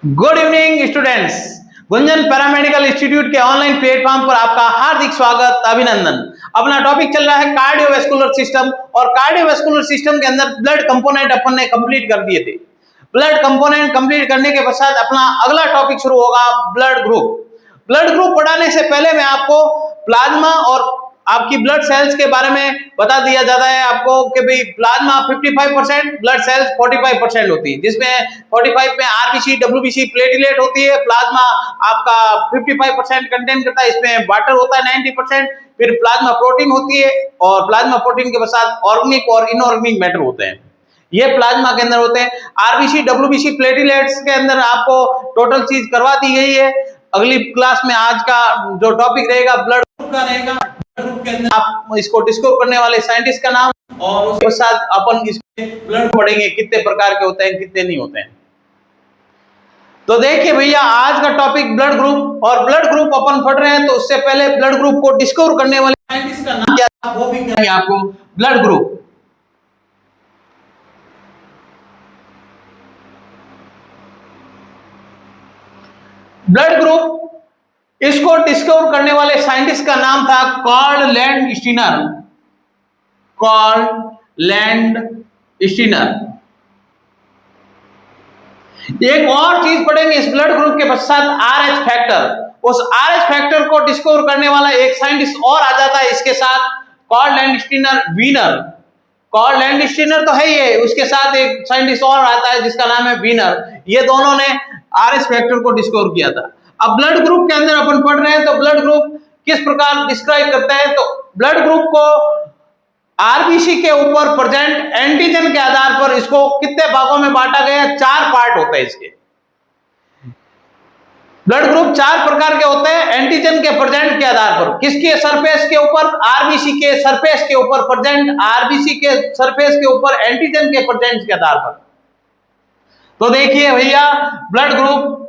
Good evening students. Gunjan paramedical institute के online platform पर आपका हार्दिक स्वागत, अभिनंदन। अपना टॉपिक चल रहा है कार्डियोवैस्कुलर सिस्टम और कार्डियोवैस्कुलर सिस्टम के अंदर ब्लड कंपोनेंट अपन ने कंप्लीट कर दिए थे। ब्लड कंपोनेंट कंप्लीट करने के पश्चात अपना अगला टॉपिक शुरू होगा ब्लड ग्रुप। ब्लड ग्रुप पढ़ाने से पहले मैं आपको प्लाज्मा और आपकी ब्लड सेल्स के बारे में बता दिया जाता है आपको कि भाई प्लाज्मा 55%, ब्लड सेल्स 45% होती है, जिसमें 45 में आरबीसी, डब्ल्यूबीसी, प्लेटलेट होती है। प्लाज्मा आपका 55% कंटेन करता है, इसमें वाटर होता है 90%। फिर प्लाज्मा प्रोटीन होती है और प्लाज्मा प्रोटीन के साथ ऑर्गेनिक और इनऑर्गेनिक मैटर होते हैं, ये प्लाज्मा के अंदर होते हैं। आरबीसी, डब्ल्यूबीसी, प्लेटलेट्स के अंदर आपको टोटल चीज करवा दी गई है। अगली क्लास में आज का जो टॉपिक रहेगा ब्लड ग्रुप का रहेगा। ग्रुप के अंदर आप इसको डिस्कवर करने वाले साइंटिस्ट का नाम और उसके साथ अपन इसमें ब्लड पढ़ेंगे, कितने प्रकार के होते हैं, कितने नहीं होते हैं। तो देखिए भैया, आज का टॉपिक ब्लड ग्रुप और ब्लड ग्रुप अपन पढ़ रहे हैं, तो उससे पहले ब्लड ग्रुप को डिस्कवर करने वाले साइंटिस्ट का नाम क्या था वो भी करेंगे आपको। ब्लड ग्रुप ब्लड ग्रुप इसको डिस्कवर करने वाले साइंटिस्ट का नाम था कार्ल लैंडस्टीनर। Karl Landsteiner. एक और चीज पढ़ेंगे इस ब्लड ग्रुप के पश्चात, आरएच फैक्टर। उस आरएच फैक्टर को डिस्कवर करने वाला एक साइंटिस्ट और आ जाता है इसके साथ, Karl Landsteiner Wiener. Karl Landsteiner तो है ही है, उसके साथ एक साइंटिस्ट और आता है जिसका नाम है वीनर। ये दोनों ने आरएच फैक्टर को डिस्कवर किया था। अब ब्लड ग्रुप के अंदर अपन पढ़ रहे हैं, तो ब्लड ग्रुप किस प्रकार डिस्क्राइब करता है, तो ब्लड ग्रुप को आरबीसी के ऊपर प्रेजेंट एंटीजन के आधार पर इसको कितने भागों में बांटा गया, 4 पार्ट होते हैं इसके। ब्लड ग्रुप 4 प्रकार के होते हैं एंटीजन के प्रेजेंट के आधार पर। किसके सरफेस के ऊपर, आरबीसी के सरफेस के ऊपर प्रेजेंट, आरबीसी के सरफेस के ऊपर एंटीजन के प्रेजेंट के आधार पर। तो देखिए भैया, blood group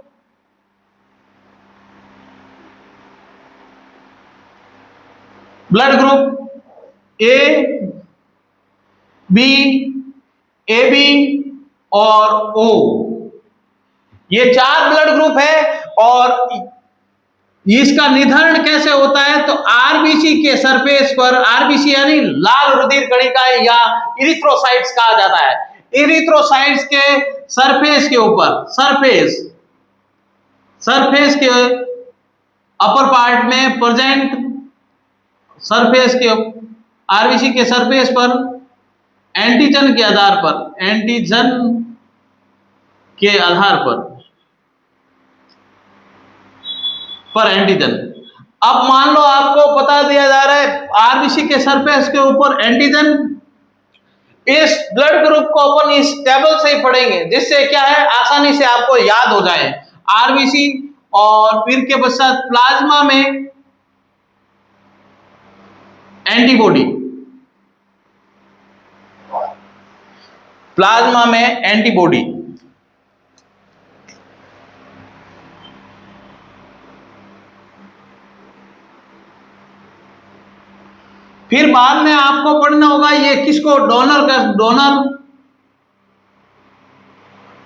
A, B, A B और ओ, ये 4 ब्लड ग्रुप है। और इसका निर्धारण कैसे होता है, तो आरबीसी के सरफेस पर, आरबीसी यानी लाल रुधिर कणिका या इरिथ्रोसाइट्स कहा जाता है, इरिथ्रोसाइट्स के सरफेस के ऊपर, सरफेस के अपर पार्ट में प्रेजेंट, सरफेस के आरबीसी के सरफेस पर एंटीजन के आधार पर, एंटीजन के आधार पर एंटीजन। अब मान लो आपको बता दिया जा रहा है आरबीसी के सरफेस के ऊपर एंटीजन, इस ब्लड ग्रुप को अपन इस टेबल से ही पढ़ेंगे, जिससे क्या है आसानी से आपको याद हो जाए। आरबीसी और फिर के पश्चात प्लाज्मा में एंटीबॉडी, प्लाज्मा में एंटीबॉडी, फिर बाद में आपको पढ़ना होगा ये किसको, डोनर का,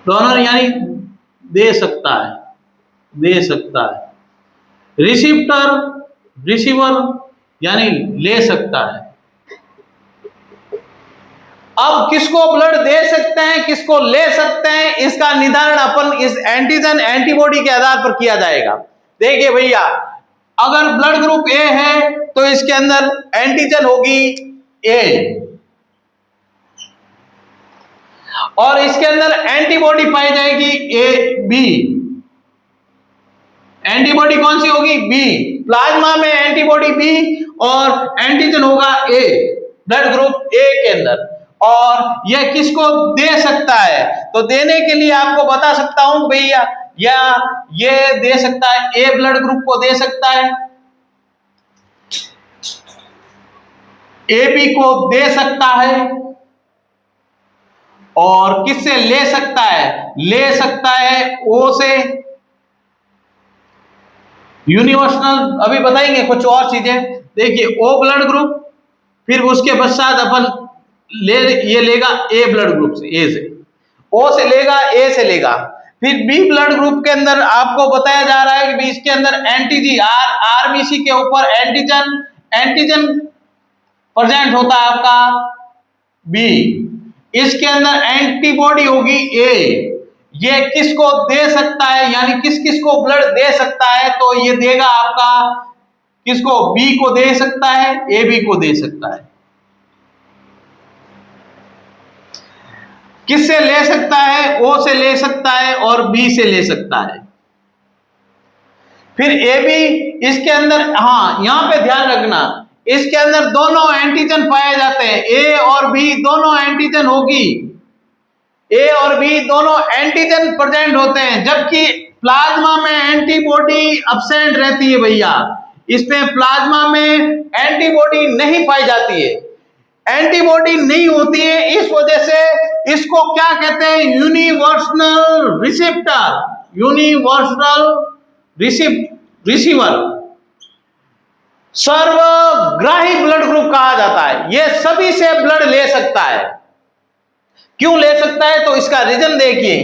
डोनर यानी दे सकता है, रिसीवर यानी ले सकता है। अब किसको ब्लड दे सकते हैं, किसको ले सकते हैं, इसका निर्धारण अपन इस एंटीजन एंटीबॉडी के आधार पर किया जाएगा। देखिए भैया, अगर ब्लड ग्रुप ए है तो इसके अंदर एंटीजन होगी ए, और इसके अंदर एंटीबॉडी पाई जाएगी ए बी। एंटीबॉडी कौन सी होगी, बी। प्लाज्मा में एंटीबॉडी बी और एंटीजन होगा ए, ब्लड ग्रुप ए के अंदर। और यह किसको दे सकता है, तो देने के लिए आपको बता सकता हूं भैया, या ये दे सकता है, ए ब्लड ग्रुप को दे सकता है, ए बी को दे सकता है, और किससे ले सकता है, ओ से। यूनिवर्सल अभी बताएंगे कुछ और चीजें। देखिए ओ ब्लड ग्रुप, फिर उसके पश्चात अपन ये लेगा ए ब्लड ग्रुप से, ए से, ओ से लेगा, ए से लेगा, फिर बी ब्लड ग्रुप के अंदर आपको बताया जा रहा है कि इसके अंदर एंटीजी आरबीसी के ऊपर एंटीजन प्रेजेंट होता है आपका बी, इसके अंदर एंटीबॉडी होगी ए। ये किसको दे सकता है, यानी किस किस को ब्लड दे सकता है, तो ये देगा आपका किसको, बी को दे सकता है, ए बी को दे सकता है। किससे ले सकता है, ओ से ले सकता है और बी से ले सकता है। फिर ए बी इसके अंदर, हाँ यहां पे ध्यान रखना, इसके अंदर दोनों एंटीजन पाए जाते हैं, ए और बी दोनों एंटीजन होगी, ए और बी दोनों एंटीजन प्रेजेंट होते हैं, जबकि प्लाज्मा में एंटीबॉडी अब्सेंट रहती है भैया। इसमें प्लाज्मा में एंटीबॉडी नहीं पाई जाती है, एंटीबॉडी नहीं होती है, इस वजह से इसको क्या कहते हैं, यूनिवर्सल रिसेप्टर, रिसीवर, सर्वग्राही ब्लड ग्रुप कहा जाता है। यह सभी से ब्लड ले सकता है। क्यों ले सकता है, तो इसका रीजन देखिए,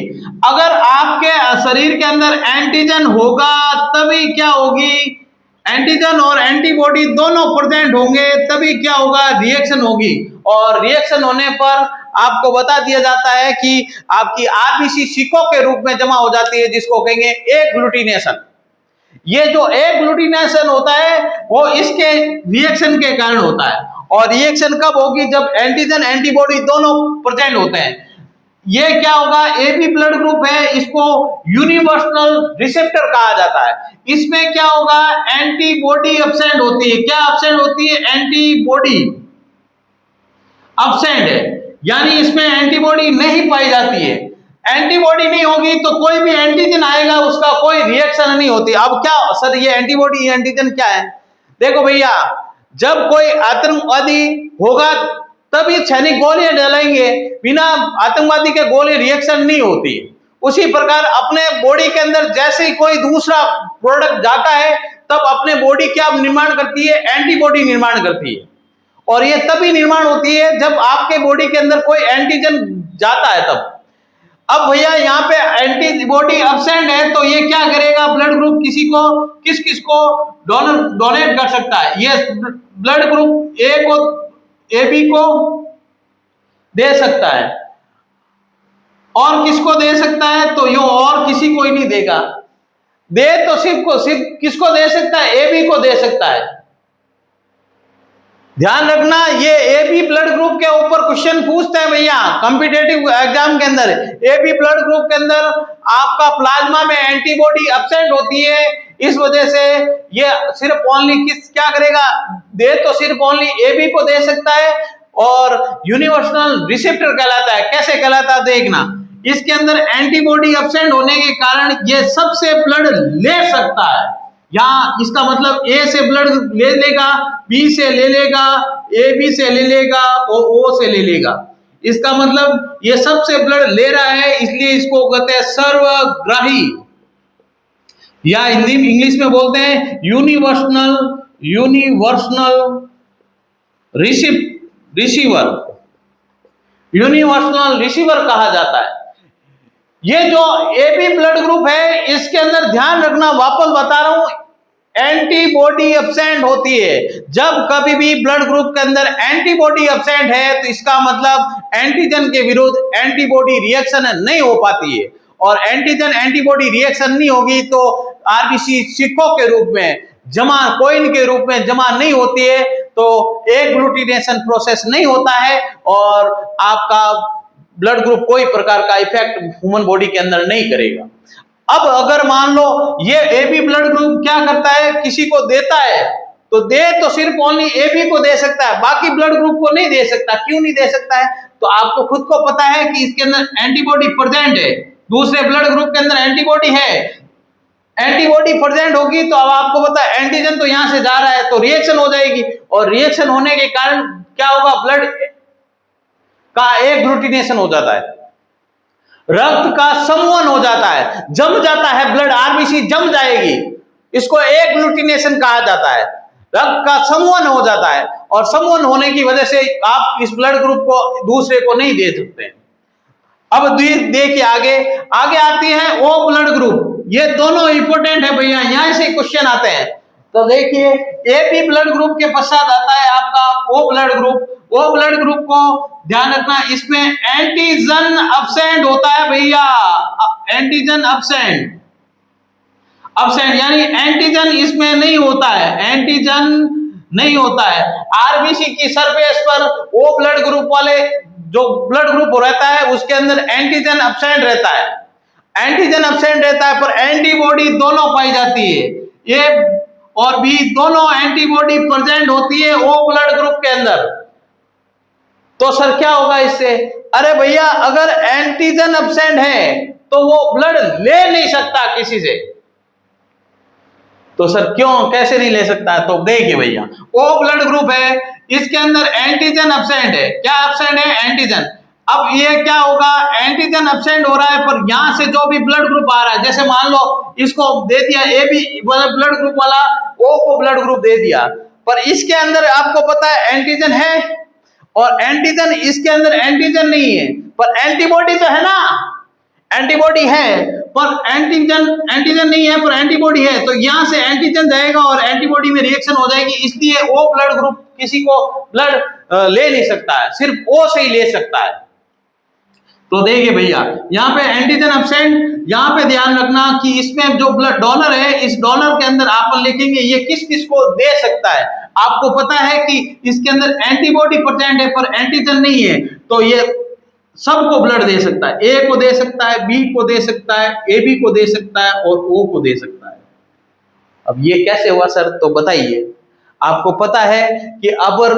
अगर आपके शरीर के अंदर एंटीजन होगा तभी क्या होगी, एंटीजन और एंटीबॉडी दोनों प्रेजेंट होंगे तभी क्या होगा, रिएक्शन होगी। और रिएक्शन होने पर आपको बता दिया जाता है कि आपकी आरबीसी सिकों के रूप में जमा हो जाती है, जिसको कहेंगे एग्लूटिनेशन। ये जो एग्लूटिनेशन होता है वो इसके रिएक्शन के कारण होता है। और रिएक्शन कब होगी, जब एंटीजन एंटीबॉडी दोनों प्रेजेंट होते हैं। ये क्या होगा, ए बी ब्लड ग्रुप है, इसको यूनिवर्सल रिसेप्टर कहा जाता है। इसमें क्या होगा, एंटीबॉडी अब्सेंट होती है। क्या अब्सेंट होती है, एंटीबॉडी अब्सेंट है, यानी इसमें एंटीबॉडी नहीं पाई जाती है। एंटीबॉडी नहीं होगी तो कोई भी एंटीजन आएगा उसका कोई रिएक्शन नहीं होती। अब क्या सर ये एंटीबॉडी एंटीजन क्या है, देखो भैया, जब कोई आतंकवादी होगा तभी सैनिक गोलियां डालेंगे, बिना आतंकवादी के गोली रिएक्शन नहीं होती। उसी प्रकार अपने बॉडी के अंदर जैसे ही कोई दूसरा प्रोडक्ट जाता है तब अपने बॉडी क्या निर्माण करती है, एंटीबॉडी निर्माण करती है। और ये तभी निर्माण होती है जब आपके बॉडी के अंदर कोई एंटीजन जाता है तब। अब भैया यहाँ पे एंटीबॉडी अब्सेंट है तो ये क्या करेगा, ब्लड ग्रुप किस किस को डोनेट कर सकता है, ये ब्लड ग्रुप ए को, ए बी को दे सकता है। और किसको दे सकता है, तो यो और किसी को ही नहीं देगा। दे तो सिर्फ किसको दे सकता है, ए बी को दे सकता है। ध्यान रखना, ये ए बी ब्लड ग्रुप के ऊपर क्वेश्चन पूछते हैं भैया कॉम्पिटिटिव एग्जाम के अंदर। ए बी ब्लड ग्रुप के अंदर आपका प्लाज्मा में एंटीबॉडी अब्सेंट होती है, इस वजह से ये सिर्फ ओनली क्या करेगा, दे तो सिर्फ ओनली ए बी को दे सकता है और यूनिवर्सल रिसेप्टर कहलाता है। कैसे कहलाता है देखना, इसके अंदर एंटीबॉडी अब्सेंट होने के कारण ये सबसे ब्लड ले सकता है। यहाँ इसका मतलब ए से ब्लड ले लेगा, बी से ले लेगा, ए बी से ले लेगा और ओ से ले लेगा। इसका मतलब ये सबसे ब्लड ले रहा है, इसलिए इसको कहते हैं सर्वग्राही, या हिंदी इंग्लिश में बोलते हैं यूनिवर्सल रिसीवर, यूनिवर्सल रिसीवर कहा जाता है। ये जो ए बी ब्लड ग्रुप है इसके अंदर ध्यान रखना, वापस बता रहा हूं, एंटीबॉडी अब्सेंट होती है। जब कभी भी ब्लड ग्रुप के अंदर एंटीबॉडी अब्सेंट है तो इसका मतलब एंटीजन के विरुद्ध एंटीबॉडी रिएक्शन नहीं हो पाती है, और एंटीजन एंटीबॉडी रिएक्शन नहीं होगी तो आरबीसी सिक्कों के रूप में जमा, कॉइन के रूप में जमा नहीं होती है, तो एग्लूटिनेशन प्रोसेस नहीं होता है और आपका ब्लड ग्रुप कोई प्रकार का इफेक्ट ह्यूमन बॉडी के अंदर नहीं करेगा। अब अगर मान लो ये ए बी ब्लड ग्रुप क्या करता है, किसी को देता है तो दे तो सिर्फ ओनली ए बी को दे सकता है, बाकी ब्लड ग्रुप को नहीं दे सकता। क्यों नहीं दे सकता है, तो आपको खुद को पता है कि इसके अंदर एंटीबॉडी प्रेजेंट है, दूसरे ब्लड ग्रुप के अंदर एंटीबॉडी है, एंटीबॉडी प्रेजेंट होगी तो अब आपको पता है एंटीजन तो यहां से जा रहा है तो रिएक्शन हो जाएगी, और रिएक्शन होने के कारण क्या होगा, ब्लड का एग्लूटिनेशन हो जाता है, रक्त का समूहन हो जाता है, जम जाता है, ब्लड आरबीसी जम जाएगी, इसको एग्लूटिनेशन कहा जाता है। रक्त का समूहन हो जाता है और समूहन होने की वजह से आप इस ब्लड ग्रुप को दूसरे को नहीं दे सकते। अब देखिए आगे आगे आती है ओ ब्लड ग्रुप। ये दोनों इंपोर्टेंट है भैया, यहां से क्वेश्चन आते हैं। तो देखिए ए बी ब्लड ग्रुप के पश्चात आता है आपका O blood group. O blood group को ध्यान रखना, इसमें एंटीजन अब्सेंट होता है भैया, एंटीजन अब्सेंट। अब्सेंट यानी एंटीजन इसमें नहीं होता है, एंटीजन नहीं होता है। आरबीसी की सरफेस पर ओ ब्लड ग्रुप वाले जो ब्लड ग्रुप रहता है उसके अंदर एंटीजन अब्सेंट रहता है, एंटीजन अब्सेंट रहता है, पर एंटीबॉडी दोनों पाई जाती है। ए और बी दोनों एंटीबॉडी प्रेजेंट होती है ओ ब्लड ग्रुप के अंदर। तो सर क्या होगा इससे? अरे भैया अगर एंटीजन अब्सेंट है तो वो ब्लड ले नहीं सकता किसी से। तो सर क्यों, कैसे नहीं ले सकता? तो देखिए भैया ओ ब्लड ग्रुप है, इसके अंदर एंटीजन अब्सेंट है। क्या अब्सेंट है? एंटीजन। अब ये क्या होगा, एंटीजन अब्सेंट हो रहा है, पर यहां से जो भी ब्लड ग्रुप आ रहा है, जैसे मान लो इसको दे दिया ए बी ब्लड ग्रुप वाला ओ को ब्लड ग्रुप दे दिया, पर इसके अंदर आपको पता है एंटीजन है, और एंटीजन इसके अंदर एंटीजन नहीं है, पर एंटीबॉडी तो है ना, एंटीबॉडी है पर एंटीजन एंटीजन नहीं है पर एंटीबॉडी है। तो यहां से एंटीजन जाएगा और एंटीबॉडी में रिएक्शन हो जाएगी, इसलिए ओ ब्लड ग्रुप किसी को ब्लड ले नहीं सकता है, सिर्फ ओ से ही ले सकता है। तो देखिए भैया यहाँ पे एंटीजन अब्सेंट, यहाँ पे ध्यान रखना कि इसमें जो ब्लड डोनर है, इस डोनर के अंदर आप लिखेंगे ये किस किस को दे सकता है। आपको पता है कि इसके अंदर एंटीबॉडी प्रेजेंट है पर एंटीजन नहीं है, तो ये सबको ब्लड दे सकता है, ए को दे सकता है, बी को दे सकता है, ए बी को दे सकता है और ओ को दे सकता है। अब ये कैसे हुआ सर? तो बताइए। आपको पता है कि अगर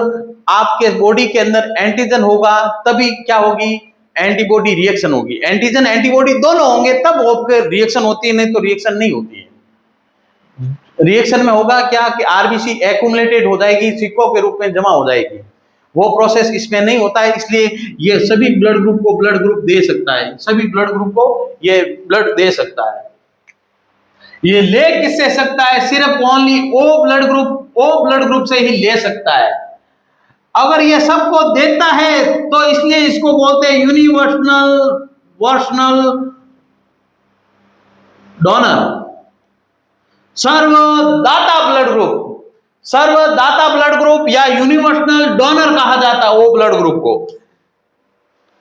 आपके बॉडी के अंदर एंटीजन होगा तभी क्या होगी, एंटीबॉडी रिएक्शन होगी। एंटीजन एंटीबॉडी दोनों होंगे तब रिएक्शन होती है, नहीं तो रिएक्शन नहीं होती है। रिएक्शन में होगा क्या कि आरबीसी एक्यूमुलेटेड हो जाएगी, सिक्कों के रूप में जमा हो जाएगी, वो प्रोसेस इसमें नहीं होता है। इसलिए ये सभी ब्लड ग्रुप को ब्लड ग्रुप दे सकता है, सभी ब्लड ग्रुप को ये ब्लड दे सकता है। ये ले किससे सकता है? सिर्फ ओनली ओ ब्लड ग्रुप से ही ले सकता है। अगर ये सबको देता है तो इसलिए इसको बोलते हैं यूनिवर्सल डोनर, सर्वदाता ब्लड ग्रुप, सर्वदाता ब्लड ग्रुप या यूनिवर्सल डोनर कहा जाता है ओ ब्लड ग्रुप को।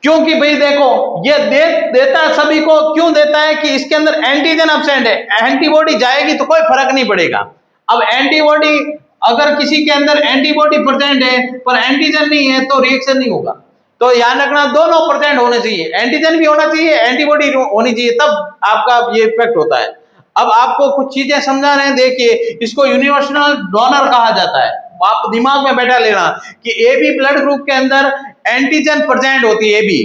क्योंकि भाई देखो ये देता है सभी को, क्यों देता है कि इसके अंदर एंटीजन अब्सेंट है, एंटीबॉडी जाएगी तो कोई फर्क नहीं पड़ेगा। अब एंटीबॉडी अगर किसी के अंदर एंटीबॉडी प्रेजेंट है पर एंटीजन नहीं है तो रिएक्शन नहीं होगा। तो ध्यान रखना दोनों प्रेजेंट होने चाहिए, एंटीजन भी होना चाहिए, एंटीबॉडी होनी चाहिए, तब आपका ये इफेक्ट होता है। अब आपको कुछ चीजें समझा रहे हैं, देखिए इसको यूनिवर्सल डोनर कहा जाता है। आप दिमाग में बैठा लेना कि ए बी ब्लड ग्रुप के अंदर एंटीजन प्रेजेंट होती है ए बी,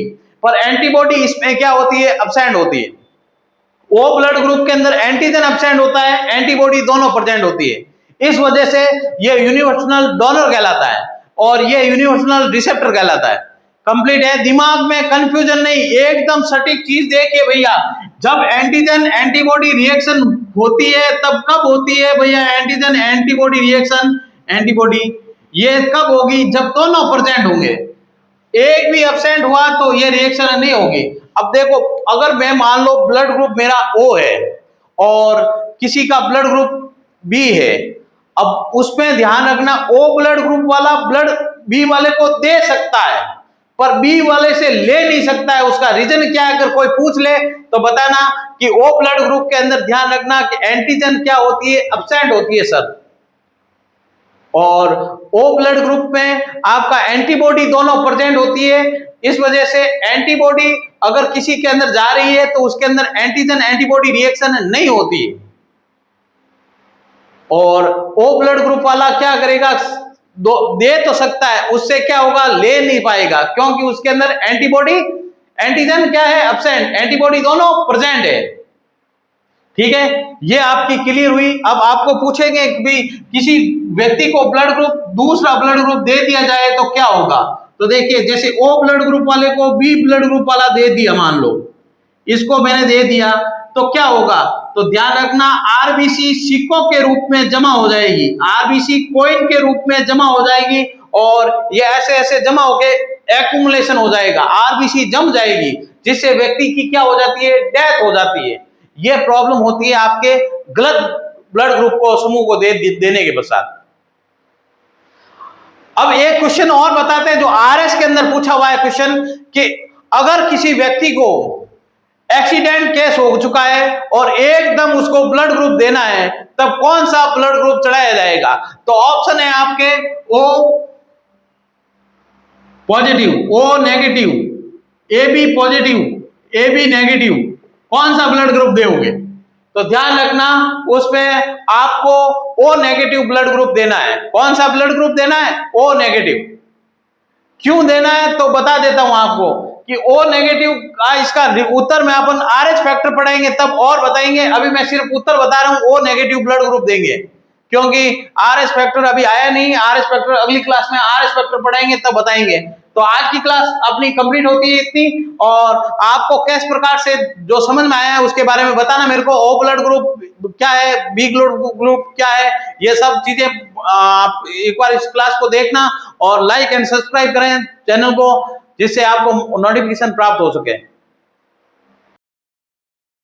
पर एंटीबॉडी इसमें क्या होती है, अब्सेंट होती है। ओ ब्लड ग्रुप के अंदर एंटीजन अब्सेंट होता है, एंटीबॉडी दोनों प्रेजेंट होती है। इस वजह से ये यूनिवर्सल डोनर कहलाता है और ये यूनिवर्सल रिसेप्टर कहलाता है। कंप्लीट है, दिमाग में कंफ्यूजन नहीं, एकदम सटीक चीज देखिए भैया। जब एंटीजन एंटीबॉडी रिएक्शन होती है तब कब होती है भैया एंटीजन एंटीबॉडी रिएक्शन? एंटीबॉडी ये कब होगी? जब दोनों प्रेजेंट होंगे, एक भी एब्सेंट हुआ तो ये रिएक्शन नहीं होगी। अब देखो अगर मैं मान लो ब्लड ग्रुप मेरा ओ है और किसी का ब्लड ग्रुप बी है, अब उसमें ध्यान रखना ओ ब्लड ग्रुप वाला ब्लड बी वाले को दे सकता है पर बी वाले से ले नहीं सकता है। उसका रीजन क्या है? अगर कोई पूछ ले तो बताना कि ओ ब्लड ग्रुप के अंदर ध्यान रखना कि एंटीजन क्या होती है, अब्सेंट होती है सर, और ओ ब्लड ग्रुप में आपका एंटीबॉडी दोनों प्रेजेंट होती है। इस वजह से एंटीबॉडी अगर किसी के अंदर जा रही है तो उसके अंदर एंटीजन एंटीबॉडी रिएक्शन नहीं होती है। और ओ ब्लड ग्रुप वाला क्या करेगा, दे तो सकता है, उससे क्या होगा, ले नहीं पाएगा, क्योंकि उसके अंदर एंटीबॉडी एंटीजन क्या है, अब्सेंट, एंटीबॉडी दोनों प्रेजेंट है। ठीक है, ये आपकी क्लियर हुई। अब आपको पूछेंगे कि भी किसी व्यक्ति को ब्लड ग्रुप दूसरा ब्लड ग्रुप दे दिया जाए तो क्या होगा? तो देखिए जैसे ओ ब्लड ग्रुप वाले को बी ब्लड ग्रुप वाला दे दिया, मान लो इसको मैंने दे दिया, तो क्या होगा? तो ध्यान रखना आरबीसी सिक्कों के रूप में जमा हो जाएगी, आरबीसी कॉइन के रूप में जमा हो जाएगी और ये ऐसे ऐसे जमा होके एक्यूमुलेशन हो जाएगा, आरबीसी जम जाएगी। जिससे व्यक्ति की क्या हो जाती है, डेथ हो जाती है। यह प्रॉब्लम होती है आपके गलत ब्लड ग्रुप को समूह को देने के पश्चात। अब एक क्वेश्चन और बताते हैं जो आरएस के अंदर पूछा हुआ है क्वेश्चन, कि अगर किसी व्यक्ति को एक्सीडेंट केस हो चुका है और एकदम उसको ब्लड ग्रुप देना है, तब कौन सा ब्लड ग्रुप चढ़ाया जाएगा? तो ऑप्शन है आपके O positive, O negative, A B positive, A B negative. कौन सा ब्लड ग्रुप दोगे? तो ध्यान रखना, उसमें आपको ओ नेगेटिव ब्लड ग्रुप देना है। कौन सा ब्लड ग्रुप देना है? O negative. क्यों देना है तो बता देता हूं आपको कि ओ नेगेटिव का इसका उत्तर में अपन आरएच फैक्टर पढ़ाएंगे तब और बताएंगे। अभी मैं सिर्फ उत्तर बता रहा हूं, ओ नेगेटिव ब्लड ग्रुप देंगे, क्योंकि आरएस फैक्टर अभी आया नहीं। आरएस फैक्टर अगली क्लास में आरएस फैक्टर पढ़ाएंगे तब बताएंगे। तो आज की क्लास अपनी कंप्लीट होती है इतनी, और आपको किस प्रकार से जो समझ में आया है उसके बारे में बताना मेरे को। ओ ब्लड ग्रुप क्या है, बी ब्लड ग्रुप क्या है, ये सब चीजें आप एक बार इस क्लास को देखना और लाइक एंड सब्सक्राइब करें चैनल को, जिससे आपको नोटिफिकेशन प्राप्त हो सके।